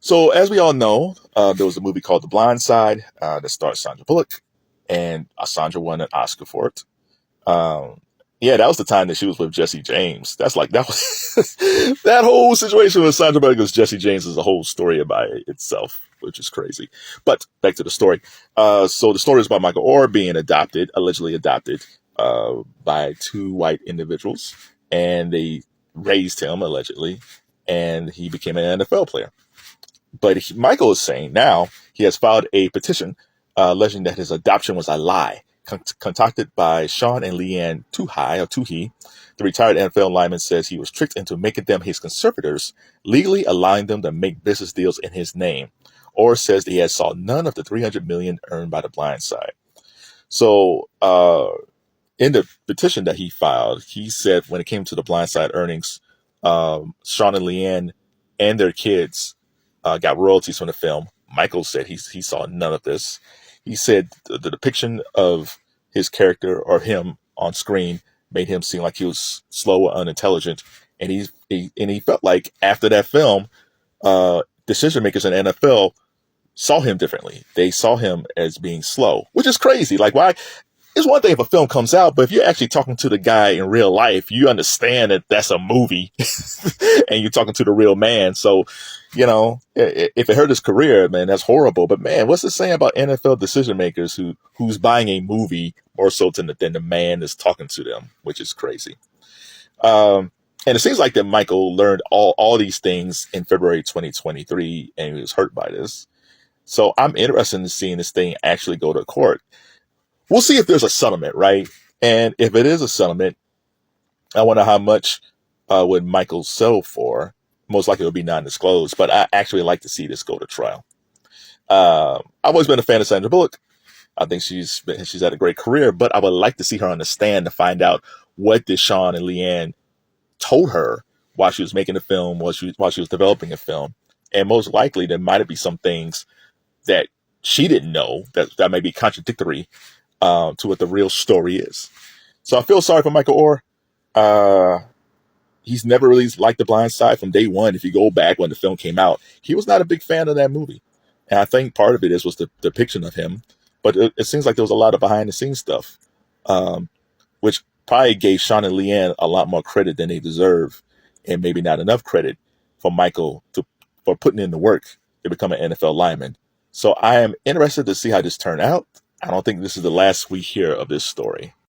So, as we all know, there was a movie called The Blind Side that stars Sandra Bullock, and Sandra won an Oscar for it. Um, yeah, that was the time that she was with Jesse James. That was that whole situation with Sandra Bullock with Jesse James is a whole story by itself, which is crazy. But back to the story. So the story is about Michael Oher being adopted, allegedly adopted, by two white individuals, and they raised him allegedly, and he became an NFL player. But Michael is saying now he has filed a petition alleging that his adoption was a lie. Contacted by Sean and Leanne Tuohy, the retired NFL lineman says he was tricked into making them his conservators, legally allowing them to make business deals in his name. Or says that he has saw none of the $300 million earned by The Blind Side. So in the petition that he filed, he said when it came to The Blind Side earnings, Sean and Leanne and their kids got royalties from the film. Michael said he saw none of this. He said the depiction of his character or him on screen made him seem like he was slow or unintelligent, and he felt like after that film, decision makers in the NFL saw him differently. They saw him as being slow, which is crazy. Like, why? It's one thing if a film comes out, but if you're actually talking to the guy in real life, you understand that that's a movie and you're talking to the real man. So, if it hurt his career, man, that's horrible. But man, what's it saying about NFL decision makers who's buying a movie more so than the man that's talking to them, which is crazy. And it seems like that Michael learned all these things in February 2023, and he was hurt by this. So I'm interested in seeing this thing actually go to court. We'll see if there's a settlement, right? And if it is a settlement, I wonder how much would Michael settle for. Most likely it would be non-disclosed, but I actually like to see this go to trial. I've always been a fan of Sandra Bullock. I think she's had a great career, but I would like to see her on the stand to find out what did Sean and Leanne told her while she was making the film, while she was developing a film. And most likely there might be some things that she didn't know that may be contradictory to what the real story is. So I feel sorry for Michael Oher. He's never really liked The Blind Side from day one. If you go back when the film came out, he was not a big fan of that movie. And I think part of it was the depiction of him. But it seems like there was a lot of behind the scenes stuff, which probably gave Sean and Leanne a lot more credit than they deserve, and maybe not enough credit for Michael for putting in the work to become an NFL lineman. So I am interested to see how this turned out. I don't think this is the last we hear of this story.